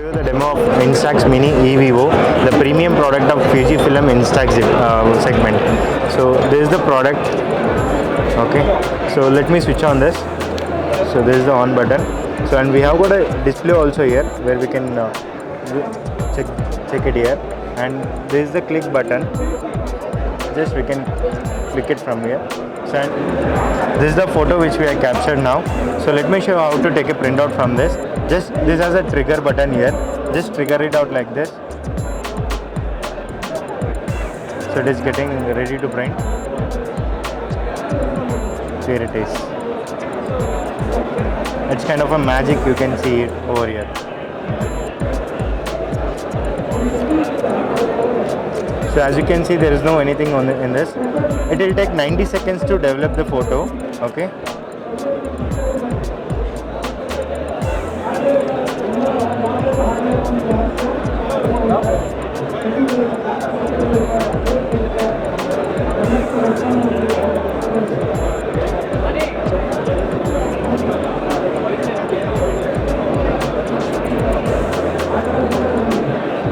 show you the demo of Instax Mini eVivo, the premium product of Fujifilm Instax segment. So this is the product. Okay, so let me switch on this. So this is the on button. So and we have got a display also here where we can check it here, and this is the click button. Just we can click it from here. So and this is the photo which we have captured now. So let me show you how to take a printout from this. Just this has a trigger button here. Just trigger it out like this. So it is getting ready to print. Here it is. It's kind of a magic, you can see it over here. So as you can see, there is no anything in this. It will take 90 seconds to develop the photo. Okay.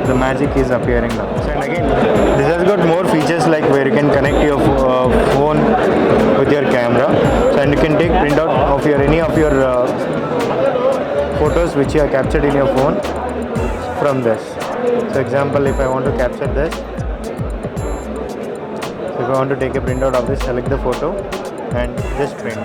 The magic is appearing now. So and again, this has got more features like where you can connect your phone with your camera. So and you can take printout of your any of your photos which you have captured in your phone from this. So example, if I want to capture this, so if I want to take a printout of this, select the photo and just print.